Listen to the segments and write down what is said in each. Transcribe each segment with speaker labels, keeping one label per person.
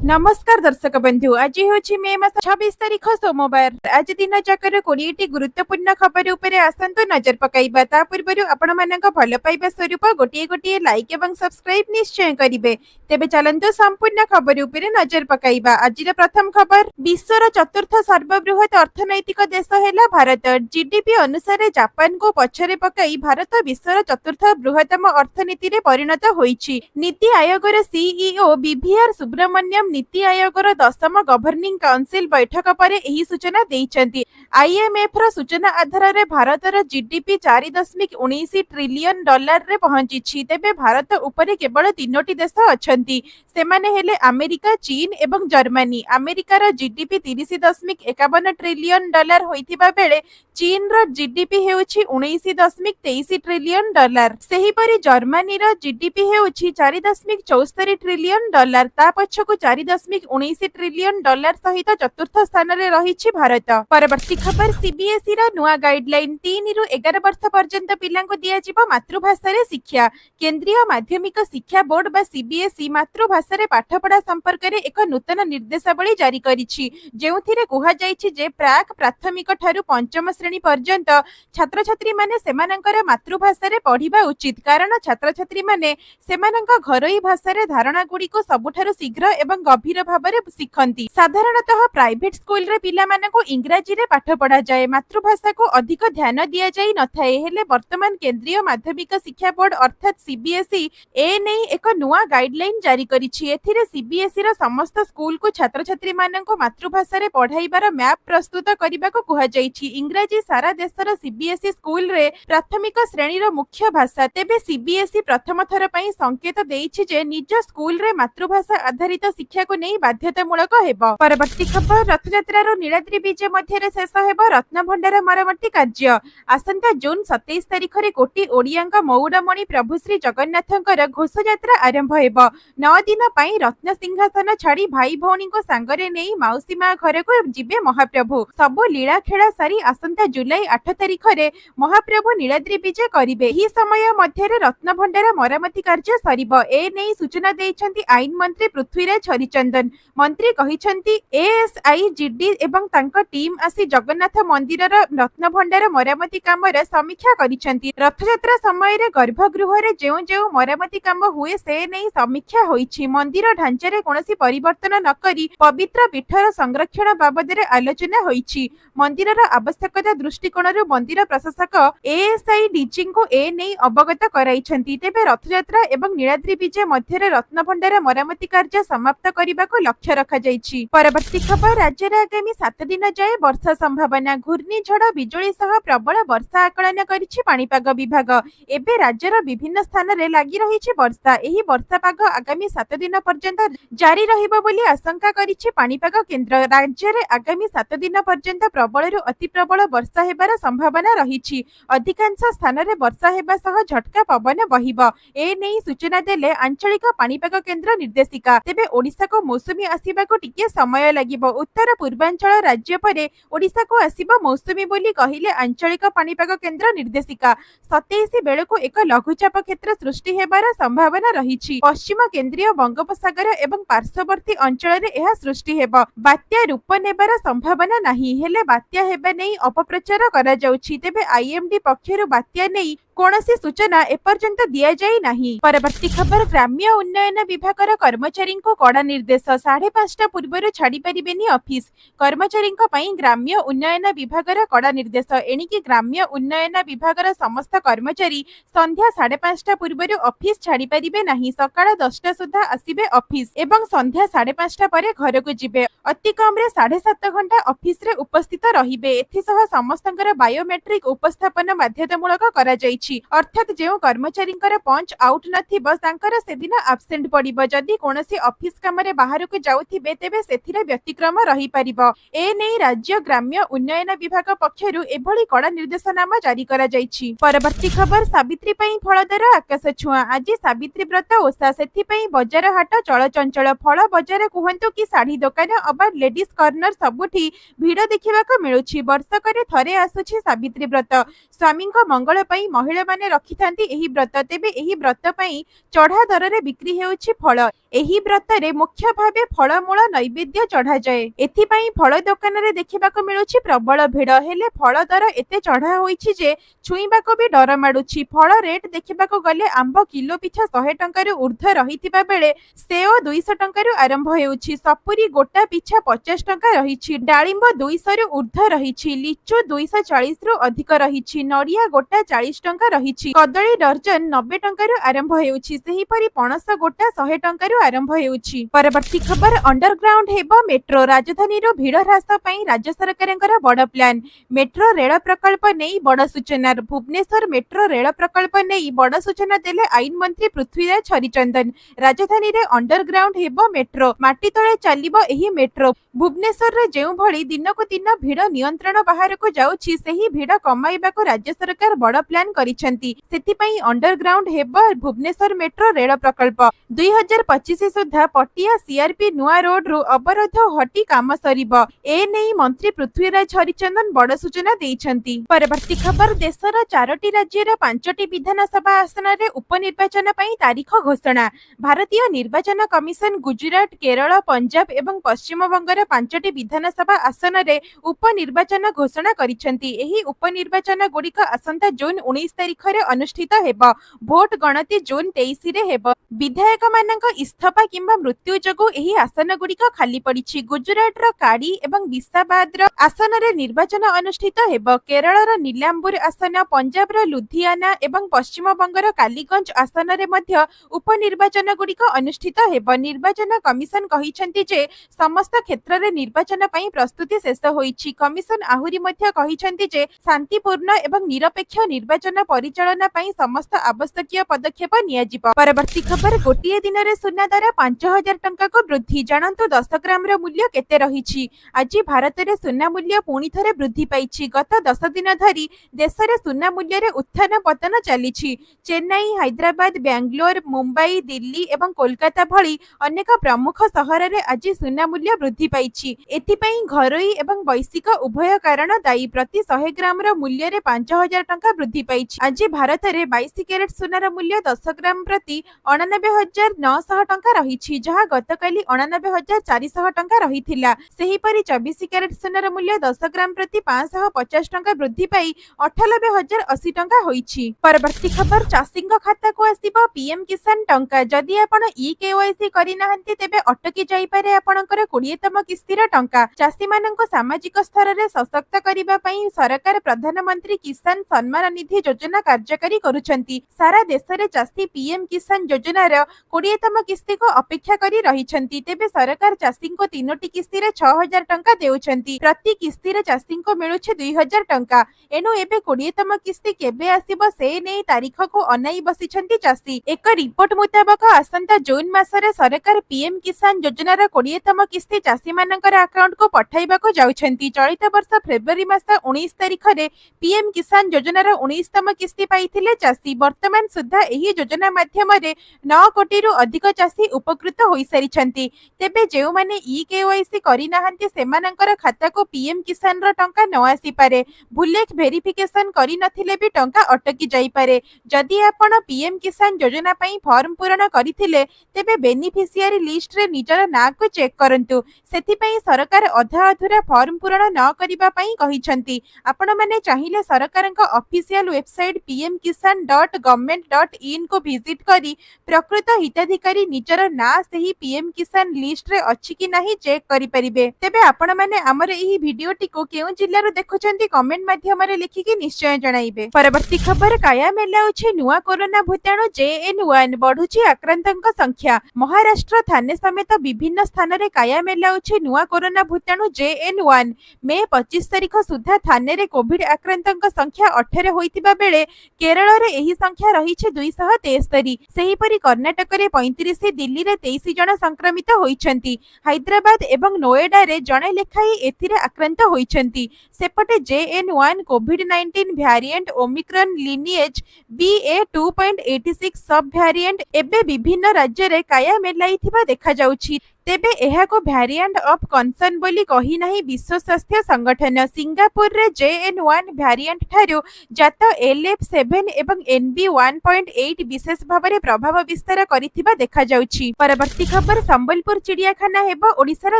Speaker 1: नमस्कार दर्शक बंधु आज हूँ मे मास 26 तारीख सोमवार। आज दिन जाकर 20टी गुरुत्वपूर्ण खबर उपरे आसतु नजर पकाइबा। ता पूर्व आपण मानक भल पाइबा स्वरूप गोटे गोटे लाइक एवं सब्सक्राइब निश्चय करिवे। तेबे चलंतु संपूर्ण खबर उपरे नजर पकाइबा। आज प्रथम खबर, विश्वर चतुर्थ सर्वबृहत अर्थनैतिक देश है भारत। जीडीपी अनुसार जापान को पछरे पकाई भारत विश्वर चतुर्थ बृहत्तम अर्थनीति रे परिणत होईछि। नीति आयोगर सीईओ बीवीआर सुब्रमण्यम नीति आयोगर 10म गवर्निंग काउंसिल बैठक पर यही सूचना देइछन्ति। आईएमएफ रो सूचना आधार रे भारतर जीडीपी 4.19 ट्रिलियन डॉलर रे पहुंची। तेबे भारत उपरे केवल 3टी देश अछन्ति, सेमाने हेले अमेरिका, चीन एवं जर्मनी। अमेरिकार जीडीपी 30.51 ट्रिलियन डॉलर होइथिबा बेले चीन रो जीडीपी हेउछि 19.23 ट्रिलियन डॉलर। सेहीपरि जर्मनी रो जीडीपी हेउछि 4.74 ट्रिलियन डॉलर। ता पछकु 4.19 ट्रिलियन डॉलर सहित चतुर्थ स्थान रे रहिछि भारत। परवर्ती खबर, सीबीएसई रो नुआ गाइडलाइन 3 रु 11 वर्ष पर्यंत पिलांको दिया जिवो मातृभाषा रे शिक्षा। केंद्रीय माध्यमिक शिक्षा बोर्ड बा सीबीएसई मातृभाषा रे पाठपढ़ा संपर्क रे एक नूतन निर्देशावली जारी करिछि, जेउथिरे कुहा जाइछि जे प्राक प्राथमिक ठारु पंचम श्रेणी पर्यंत छात्र छात्री माने सेमानंकर मातृभाषा रे पढ़िबा उचित, कारण छात्र छात्री माने सेमानंक घरोई भाषा रे धारणा गुडी को सबुठारु शीघ्र एवं गभीर भाबरे शिखंती। साधारणतः प्राइवेट स्कूल रे पिला माननको इंग्रजी रे पाठ पढ़ा जाए, मातृभाषा को अधिक ध्यान दिया जाई नथाए। हेले वर्तमान केंद्रीय माध्यमिक शिक्षा बोर्ड अर्थात सीबीएसई ए नै एक नुआ गाइडलाइन जारी करिछि। एथिरे सीबीएसई रो समस्त स्कूल को छात्र छात्री माननको मातृभाषा रे पढ़ाइबार मैप प्रस्तुत करिबाको कुहा जाइछि। इंग्रजी सारा देशर सीबीएसई स्कूल रे प्राथमिक श्रेणी रो मुख्य भाषा। तेबे सीबीएसई प्रथम थर पई संकेत देइछि जे निज स्कूल रे मातृभाषा आधारित शिक्षा को नहीं बाध्यतामूलक हेबो। परवर्ती खबर, रथयात्रा रो नीलाद्री बीच मध्य शेष हेबो रत्न भंडार मरम्मति कार्य। आसंता जून 27 तारिख रे कोटी ओडियांक मौड़मणि प्रभु श्री जगन्नाथंकर घोषयात्रा आरंभ हेबो। 9 दिन पई रत्न सिंहासन छाड़ी भाई भौणी को सांगरे नेई माउसी मा घर को जिबे महाप्रभु। सबो लीला खेला सारी आसंता जुलाई 8 तारिख रे महाप्रभु नीलाद्री बीज करिवे। ही समय मध्य रे रत्न भंडार मरम्मति कार्य सरिबो। ए नेई सूचना देइछन्ति आईन मंत्री पृथ्वीराज हरिचंदन। मंत्री कहिछन्ति एएसआई जीडी एवं तांका टीम आसी जगन्नाथ मंदिर रत्न भंडार मरम्मति काम रे समीक्षा करिछन्ति। रथयात्रा समय रे गर्भगृह रे जेउ जेउ मरम्मति काम हुए से नेई समीक्षा होईछि। मंदिर ढांचा रे कोनोसी परिवर्तन न करी पवित्र पीठर संरक्षण बाबद रे आलोचना होईछि। मंदिरर आवश्यकता दृष्टिकोणରୁ मंदिर प्रशासक एएसआई डीजी को ए नेई अवगत कराइछन्ति। तेबे रथयात्रा एवं नीलाद्री विजय मध्य रे रत्न भंडार मरम्मति कार्य समाप्त करने को लक्ष्य रखा जाइछि। परवर्ती खबर, राज्य रे आगामी 7 दिन जाए वर्षा संभावना। घूर्णिझड़ बिजुली सह प्रबल वर्षा आकलन करिछि पाणीपाग विभाग। एबे राज्यर विभिन्न स्थान रे लागि रहिछि वर्षा। एही वर्षा पाग आगामी 7 दिन पर्यंत जारी रहिबो बोली आशंका करिछि पाणीपाग केन्द्र। राज्य रे आगामी 7 दिन पर्यंत प्रबल अति प्रबल वर्षा हेबार संभावना रहिछि। अधिकांश स्थान रे वर्षा हेबा सह झटका पवन बहिबो। ए नेई सूचना देले आंचलिक पाणीपाग केन्द्र निर्देशिका। तेबे ओडिशा को मौसुमी आसीबा को टिके समय लागिबो। उत्तर पूर्वांचल राज्य परे ओडिशा को आसीबो मौसुमी बोली कहिले आंचलिक पाणीपाग केन्द्र निर्देशिका। 27 बेले को एक लघुचाप क्षेत्र सृष्टि हेबार संभावना रहिछि। पश्चिम केंद्रीय बंगोपसागर एवं पार्श्ववर्ती अंचल रे एहा सृष्टि हेबो। बात्या रूप नेबार संभावना नाही, हेले बात्या हेबा नै अपप्रचार करा जाउछि। तेबे आईएमडी पक्षरु बात्या नै कोनोसी सूचना एपर्यंत दिया जाई नाही। परवर्ती खबर, ग्राम्य उन्नयन विभागर कर्मचारी को कड़ा निर्देश। 5:30 पूर्व छाड़ी पारिबेनी ऑफिस। कर्मचारी ग्राम्य उन्नयन विभागर कड़ा निर्देश। एणिकी ग्राम्य उन्नयन विभागर समस्त कर्मचारी संध्या 5:30 पूर्व ऑफिस छाड़ी पारिबे नाही। सकाळ 10टा सुधा आसीबे ऑफिस एवं संध्या 5:30 परे घर को जिबे। अति कम रे 7.5 घंटा ऑफिस रे उपस्थित रहिबे। एथिसह समस्तंकर बायोमेट्रिक उपस्थापन बाध्यतामूलक करा जाइछि। अर्थात जो कर्मचारी पंच आउट नथिबो तांकर से दिन एब्सेंट पड़िबो। जदि कोनोसी ऑफिस काम रे बाहर को जाउथिबे तेबे सेथिरे व्यतिक्रम रही परिबो। ए नै राज्य ग्राम्य उन्नयन विभाग पक्षरु एभली कड़ा निर्देशनामा जारी करा जाइछि। परवर्ती खबर, सावित्री पई फलदर आकाश छुआ। आज सावित्री व्रत ओषा, सेथि पई बजार हाट चलचंचल। फल बजार कुहंतु कि साड़ी दुकान अबा लेडीज कॉर्नर सबुठी भीड़ देखिबाक मिलुछि। वर्षकरे थरे आसुछि सावित्री व्रत। स्वामी मंगल पई महिला माने रखिथांती एही व्रत। तेबे एही व्रत पई चढ़ा दରରେ बिक्री हेउछि फल। एही व्रतरे मुख्य भावे फलमूल नैवेद्य चढ़ा जाए। एथिपाई फल दोकान रे देखिबाको मिलुछि प्रबल भिड़। हेले फल दर एते चढ़ा होइछि जे छुईबाको भी डर माडुछि। फल रेट देखिबाको गले आंब किलो पिछा 100 टंकारु ऊर्ध्व रहितिबा बेले सेओ 200 टंकारु आरंभ हेउछि। सपुरी गोटा पिछा 50 टंका रहिछि। डाळिंब 200 रु ऊर्ध्व रहिछि। लिचु 240 रु अधिक रहिछि। नडिया गोटा 40 टंका रहिछि। कदली दर्जन 90 टंकारु आरंभ हेउछि। सेही परि पणस गोटा 100 टंकारु आरंभ हेउछि। परवर्ती खबर अंडरग्राउंड हेबो मेट्रो। राजधानी रो भीड़ ह्रास पई राज्य सरकारଙ୍କର बड़ प्लान। मेट्रो रेल प्रकल्प नेई बड़ सूचना। भुवनेश्वर मेट्रो रेल प्रकल्प नेई बड़ सूचना देले आईन मंत्री पृथ्वीराज हरिचंदन। राजधानी रे अंडरग्राउंड हेबो मेट्रो। माटी तळे चलिबो एही मेट्रो। भुवनेश्वर रे जेउ भଳି दिनकु दिन भीड़ नियंत्रण बाहर को जाउछि सेही भीड़ कमाइबाको राज्य सरकार बड़ प्लान करिसेंती। सेति पई अंडरग्राउंड हेबो भुवनेश्वर मेट्रो रेल प्रकल्प। 2025 सुधा पटिया सीआरपी नुआ रोड रु अवरोध हटी काम सरिबो। ए नेई मंत्री पृथ्वीराज हरिचंदन बड़ सूचना देइछंती। परवर्ती खबर देशर 4टी राज्यर 5टी विधानसभा आसन रे उपनिर्वाचन पई तारीख घोषणा। भारतीय निर्वाचन कमिशन गुजरात, केरल, पंजाब एवं पश्चिम बंगर 5टी विधानसभा आसन रे उपनिर्वाचन घोषणा करिसेंती। एही उपनिर्वाचन गुड़िक आसंता जून 19 तारिख रे अनुष्ठित हेबो। भोट गणति जून 23 रे हेबो। विधायक मानक इस्तफा किंबा मृत्यु जगु एही आसन गुड़िक खाली पड़िछि। गुजरात रो काडी एवं विसाबाद रो आसन रे निर्वाचन अनुष्ठित हेबो। केरल रो नीलांबुर आसन, पंजाब रो लुधियाना एवं पश्चिम बंगर कालीगंज आसन रे मध्य उपनिर्वाचन गुड़िक अनुष्ठित हेबो। निर्वाचन कमिशन कहिसेंती जे समस्त क्षेत्र रे निर्वाचन पई प्रस्तुति शेष होइछि। कमिशन आहुरी मध्य कहिसेंती जे शांतिपूर्ण एवं निरपेक्ष निर्वाचन परिचालना पई समस्त आवश्यकीय पदक्षेप नियाजिबो। परवर्ती खबर गोटिए दिन रे सुना दर 5000 टंका को वृद्धि। जानंतु 10 ग्राम रो मूल्य केते रहिछि। आज भारत रे सुना मूल्य पुणी थरे वृद्धि पाइछि। गत 10 दिन धरी देश रे सुना मूल्य रे उत्थान पतन चलिछि। चेन्नई, हैदराबाद, बेंगलोर, मुंबई, दिल्ली एवं कोलकाता भली अनेक प्रमुख सहर रे आज सुना मूल्य वृद्धि पाइछि। एथिपई घरोई एवं वैश्विक उभय कारण दायी। प्रति 100 ग्राम रो मूल्य रे 5000 टंका वृद्धि पाइछि। आज भारत रे 22 कैरेट सुनार मूल्य 10 ग्राम प्रति 89,900 टंका रहिछि, जहा गतकाली 89,400 टंका रहिथिला। सेही परि 24 कैरेट सुनार मूल्य 10 ग्राम प्रति 550 टंका वृद्धि पाई 98,080 टंका होइछि। परवर्ती खबर चाषींग खाता को आसीबो पीएम किसान टंका। जदि आपण ई-केवाईसी करि नाहंती तेबे अटकी जाई पारे आपणकर 20तम किस्तीर टंका। चाषी माननको सामाजिक स्तर रे सशक्त करिबा पई सरकार प्रधानमंत्री किसान सम्मान निधि योजना कार्यकारी करूछंती। सारा देश रे चाषी पीएम किसान योजना रो 20तम किस्ती को अपेक्षा करी रहिछंती। तेबे सरकार चाषी को 3टी किस्ती रे 6000 टंका देउछंती। प्रति किस्ती रे चाषी को मिलुछि 2000 टंका। एनु एबे 20तम किस्ती केबे आसीबो से नै तारीख को अनाई बसिछंती चाषी। एक रिपोर्ट मुताबक आसंता जून मास रे सरकार पीएम किसान योजना रो 20तम किस्ती चाषी मानकर अकाउंट को पठाइबा को जाउछंती। चलित वर्ष फेब्रुआरी मास 19 तारीख रे पीएम किसान योजना रो 19तम किस्ती पाइथिले चाषी। वर्तमान सुद्धा एही योजना माध्यम रे 9 कोटी रु अधिक चाषी उपकृत होई सारिछंती। तेबे जेउ माने ई-केवाईसी करि नाहंती सेमानकर खाता को पीएम किसान रो टंका न आसी पारे। भूलेख वेरिफिकेशन करि नथिले भी टंका अटकी जाई पारे। जदि आपण पीएम किसान योजना पई फॉर्म पूरण करिथिले तेबे बेनिफिशियरी लिस्ट रे निजर ना को चेक करंतु। सेथि पई सरकार अधा अधूरा फॉर्म पूरण न करिबा पई कहिसंती। आपण माने चाहिले सरकारक ऑफिशियल वेबसाइट pmkisan.government.in को विजिट करी प्रकृत हिताधिकारी निजर ना सही पीएम किसान लिस्ट रे अछि कि नाही चेक करि परिबे। तेबे आपण माने हमर एही वीडियोटी को केउ जिल्ला रो देखुचंती कमेंट माध्यम रे लिखि कि निश्चय जणाइबे। परवर्ती खबर काया मेला अछि नुवा कोरोना भूताणु JN1 बढ़ुछि आक्रांतक संख्या। महाराष्ट्र थाने समेत विभिन्न स्थान रे काया मेला अछि नुवा कोरोना भूताणु JN1। मे 25 तारिख सुधा थाने रे कोविड आक्रांतक संख्या 18 होइतिबा बेले केरल रे एही संख्या रहिछि 273। सेही परि कर्नाटक रे 35, दिल्ली रे 23 जन संक्रमित होइछंती। हैदराबाद एवं नोएडा रे जणे लेखाई एथिरे आक्रांत होइछंती। सेपटे JN1 कोविड-19 भ्यारिएंट ओमिक्रॉन लिनिएज BA2.86 सब भ्यारिएंट एबे विभिन्न राज्य रे काया मेलाइथिबा देखा जाउछि। तेबे एहाको भ्यारिएंट ऑफ कंसर्न बोली कही नाही विश्व स्वास्थ्य संगठन। सिंगापुर रे JN1 भ्यारिएंट ठारू जात LF7 एवं NB1.8 विशेष भाव में प्रभाव विस्तार करिथिबा देखा जाउछि। परवर्ती खबर संबलपुर चिड़ियाखाना हेबो ओडिशार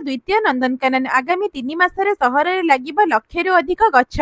Speaker 1: द्वितीय नंदनकानन। आगामी 3 मासरे सहर रे लागिबो लक्षेरु अधिक गछ।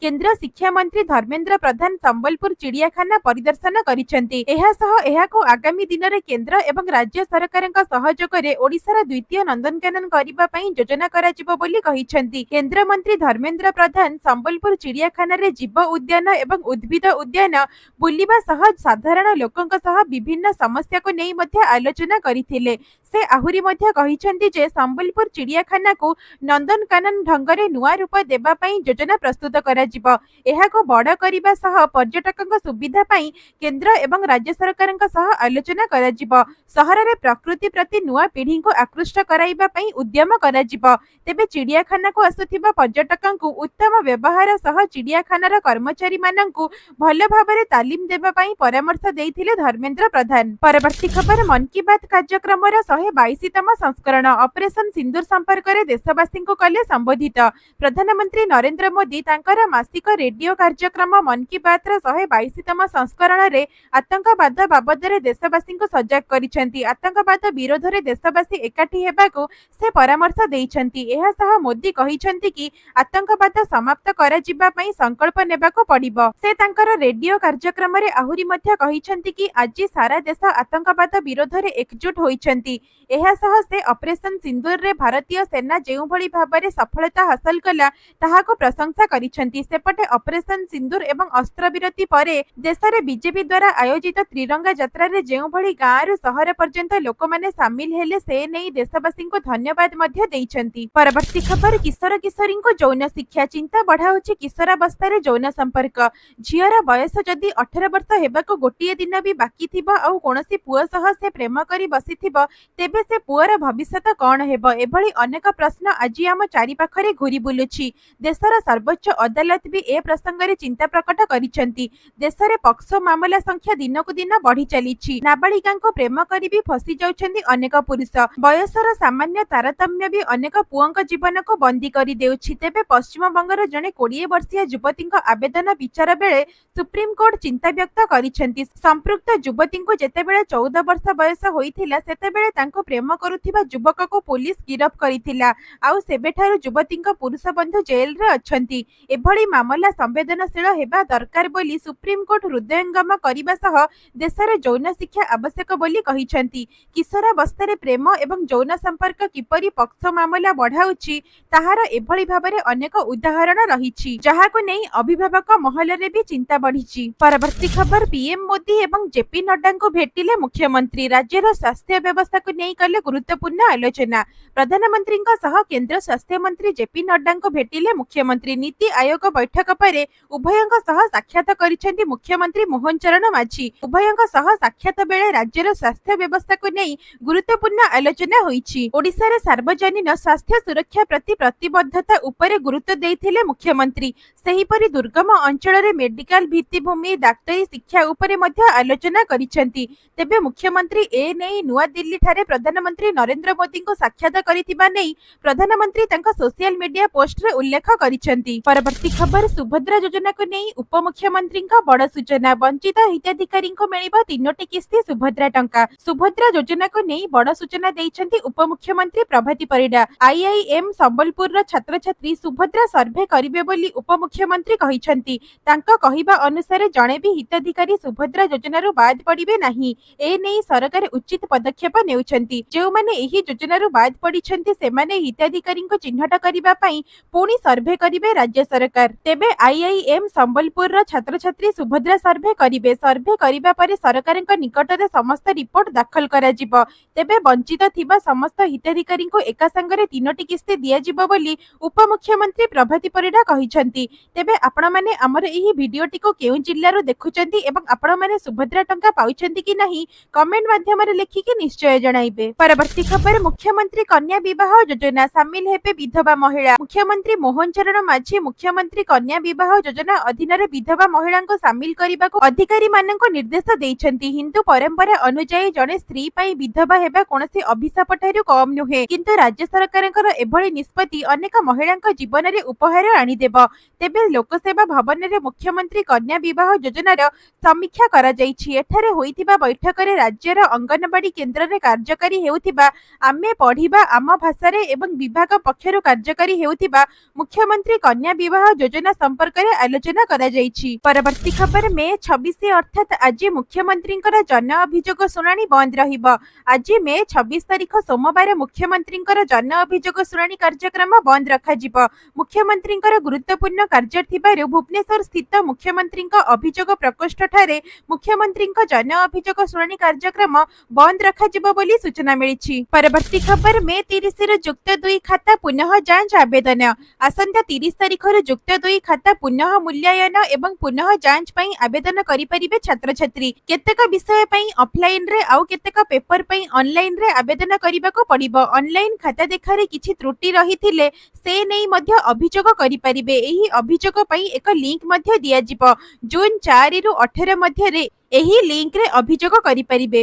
Speaker 1: केंद्र शिक्षा मंत्री धर्मेंद्र प्रधान संबलपुर चिड़ियाखाना परिदर्शन करिसेंति। एहा सह एहाको आगामी दिन रे केंद्र एवं राज्य सरकारक सहयोग रे ओडिशार द्वितीय नंदनकानन करिबा पई योजना कराजिबो बोली कहिसेंति। केंद्र मंत्री धर्मेंद्र प्रधान संबलपुर चिड़ियाखाना रे जीव उद्यान एवं उद्भिद उद्यान बुलिबा सह साधारण लोकंक सह विभिन्न समस्या को नै मध्ये आलोचना करिथिले। से आहुरी मध्ये कहिसेंति जे संबलपुर चिड़ियाखाना को नंदनकानन ढंगरे नुआ रूप देबा पई योजना प्रस्तुत कराजिबो। एहाको बड़ करिबा सह पर्यटकंक सुविधा पई केंद्र एवं राज्य सरकारंक सह आलोचना कराजिबो। सहर रे प्रकृति प्रति नुआ पीढ़ी को आकृष्ट कराइबा पई उद्यम कराजिबो। तेबे चिड़ियाखाना को आसुथिबा पर्यटकंकु उत्तम व्यवहार सह चिड़ियाखानार कर्मचारी मानंकु भल भाबरे तालीम देबा पई परामर्श देइथिले धर्मेंद्र प्रधान। परवर्ती खबर मन की बात कार्यक्रमर 122तम संस्करण ऑपरेशन सिंदूर संपर्क रे देशवासी को कले संबोधित। प्रधानमंत्री नरेंद्र मोदी तांकर मासिक रेडियो कार्यक्रम मन की बात रे 122तम संस्करण रे आतंकवाद बाबद रे देशवासी को सजग करिसेंति। आतंकवाद विरोध रे देशवासी एकाठी हेबाकू से परामर्श देइछंती। एहा सह मोदी कहिछंती कि आतंकवाद समाप्त करा जिबा पई संकल्प नेबाको पड़िबो। से तांकर रेडियो कार्यक्रम रे आहुरी मध्ये कहिछंती कि आज सारा देश आतंकवाद विरोध रे एकजुट होइछंती। एहा सह से ऑपरेशन सिंदूर रे भारतीय सेना जेउ भली भाबरे सफलता हासिल कला ताहाको प्रशंसा करिछंती। सेपटे ऑपरेशन सिंदूर एवं अस्त्र विरति परे देश रे बीजेपी द्वारा आयोजित त्रिरंगा यात्रा रे जेउ भली गाँ रु शहर पर्यंत लोक माने शामिल हेले से नै देशवासी को धन्यवाद मध्ये देइछंती। परवर्ती खबर किशोर किशोरी को यौन शिक्षा चिंता बढ़ाउछि किशोरावस्था यौन संपर्क। झियर बयस जदि 18 वर्ष हेबाको गोटिए दिन भी बाकी थिबो आ कोनोसी पुओ सह से प्रेम करी बसिथिबो तेबे से पुअर भविष्यत कौन हेबो एभली अनेक प्रश्न आज आम चारि पाखरे घूरी बुलुछि। देशर सर्वोच्च अदालत भी ए प्रसंग रे चिंता प्रकट करिसेंति। देश रे पक्सो मामला संख्या दिनकु दिन बढ़ी चलीछि। नाबालिकांको प्रेम करी भी फसी जाउछन्ति अनेक पुरुष। बयसर सामान्य तारतम्य भी अनेक पुओंक जीवन को बंदी करी देउछि। तेबे पश्चिम बंगर जने 20 वर्षीय युवतींक आवेदन विचार बेले सुप्रीम कोर्ट चिंता व्यक्त करिसेंति। संपृक्त युवतींको जेतेबेले 14 वर्ष बयस होइथिला सेतेबेले तांको प्रेम करुथिबा युवक को पुलिस गिरफ करिथिला। आउ सेबेठारु युवतींक पुरुष बंधु जेल रे अछंती। एभली मामला संवेदनशील हेबा दरकार बोली सुप्रीम कोर्ट हृदयंगम करिबा सह देशर यौन शिक्षा आवश्यक बोली कहिसेंति। किशोरावस्था प्रेम एवं यौन संपर्क किपरि पक्ष मामला बढ़ाउछि ताहार एभली भाबरे अनेक उदाहरण रहिछि जहाको नै अभिभावक महल रे भी चिंता बढ़िछि। परवर्ती खबर पीएम मोदी एवं जेपी नड्डा को भेटिले मुख्यमंत्री। राज्यर स्वास्थ्य व्यवस्था को नै कले गुरुत्वपूर्ण आलोचना। प्रधानमंत्री सह केंद्र स्वास्थ्य मंत्री जेपी नड्डा को भेटिले मुख्यमंत्री। नीति आयोग बैठक पर उभयंक सह साक्षात करिसेंति मुख्यमंत्री मोहन चरण माझी। उभयंक सह साक्षात बेले राज्यर स्वास्थ्य व्यवस्था को नै गुरुत्वपूर्ण आलोचना होईछि। ओडिशा रे सार्वजनिक स्वास्थ्य सुरक्षा प्रति प्रतिबद्धता उपरे गुरुत्व देइथिले मुख्यमंत्री। सेहीपरि दुर्गम अंचल रे मेडिकल भित्तिभूमि डाक्टरी शिक्षा उपरे मध्ये आलोचना करिसेंति। तेबे मुख्यमंत्री ए नै नुआ दिल्ली ठारे प्रधानमंत्री नरेंद्र मोदी को साक्षात करिथिबा नै प्रधानमंत्री तांका सोशल मीडिया पोस्ट रे उल्लेख करिसेंति। परवर्ती खबर सुभद्रा योजना को नै उपमुख्यमंत्री का बड़ सूचना। वंचित हिताधिकारी को मिलिबा 3टी किस्ती सुभद्रा टंका। सुभद्रा योजना को नै बड़ सूचना देइछंती उपमुख्यमंत्री प्रभाती परिडा। आईआईएम संबलपुर रो छात्र छात्री सुभद्रा सर्वे करिवे बोली उपमुख्यमंत्री कहिछंती। तांका कहिबा अनुसार जणे भी हिताधिकारी सुभद्रा योजना रो बाद पड़िबे नाही। ए नै सरकार उचित पदक्षेप नेउछंती। जो माने एही योजना रो बाद पड़िछंती से माने हिताधिकारी को चिन्हट करिबा पई पुणी सर्वे करिवे राज्य सरकार। तेबे आईआईएम संबलपुर रो छात्र छात्री सुभद्रा सर्वे करिवे। सर्वे करिबा परे सरकारक निकट रे समस्त रिपोर्ट दाखल करा जिवो। तेबे वंचित थिबा समस्त हिताधिकारी को एका संगरे 3टी किस्ती दिया जिवो बोली उपमुख्यमंत्री प्रभाती परिडा कहिछंती। तेबे आपण माने हमर एही भिडियोटी को केउ जिल्ला रो देखुचंती एवं आपण माने सुभद्रा टंका पाउछंती कि नाही कमेंट माध्यम रे लिखि कि निश्चय जणाइबे। जणाइबे। परवर्ती खबर मुख्यमंत्री कन्या विवाह योजना सामिल हेबे विधवा महिला। मुख्यमंत्री मोहन चरण माझी मुख्यमंत्री कन्या विवाह योजना अधीन विधवा महिला को सामिल करने को अधिकारी मानक निर्देश देइछन्ति। हिंदू परंपरा अनुसार जड़े स्त्री पाई विधवा हेबा कोनोसी अभिशाप ठारू कम नुहे, किंतु राज्य सरकारଙ୍କର एभଳି निष्पत्ति अनेक महिलांक जीवन में उपहार आनिदेब। तेबे लोकसेवा भवन में मुख्यमंत्री कन्या विवाह योजनार समीक्षा करा जाइछि। एठारे होइतिबा बैठकरे राज्यर अंगनवाड़ी केन्द्र में कार्यकारी हेउतिबा आमे पढ़िबा आम भाषारे एवं विभाग पक्षरु कार्यकारी हेउतिबा मुख्यमंत्री कन्या विवाह योजना संपर्क में आलोचना करा जाइछि। परवर्ती खबर मे 26 अर्थात आज मुख्यमंत्री जन अभियोग शुणाणी बंद रहिबो। आज मे 26 तारिख सोमवार मुख्यमंत्री जन अभियोग शुणाणी कार्यक्रम बंद रखा जिवो। मुख्यमंत्री गुरुत्वपूर्ण कार्य थिबारु भुवनेश्वर स्थित मुख्यमंत्री अभियोग प्रकोष्ठ ठारे मुख्यमंत्री जन अभियोग शुणाणी कार्यक्रम बंद रखा जिवो बोली सूचना मिली। परवर्ती खबर मे 30 रु जुक्त 2 खाता पुनः जांच आवेदन। आसंता 30 तारिख जुक्त 2 खाता पुनः मूल्यांकन एवं पुनः जांच पई आवेदन करि परिबे छात्र छात्री। केतेक विषय पई ऑफलाइन रे आउ केतेक पेपर पई ऑनलाइन रे आवेदन करिबाको पड़िबो। ऑनलाइन खाता देखारे किछि त्रुटि रहिथिले से नै मध्य अभियोग करि परिबे। एही अभियोग पई एक लिंक मध्य दिया जिवो। जून 4 रु 18 मध्य रे एही लिंक रे अभियोग करि परिबे।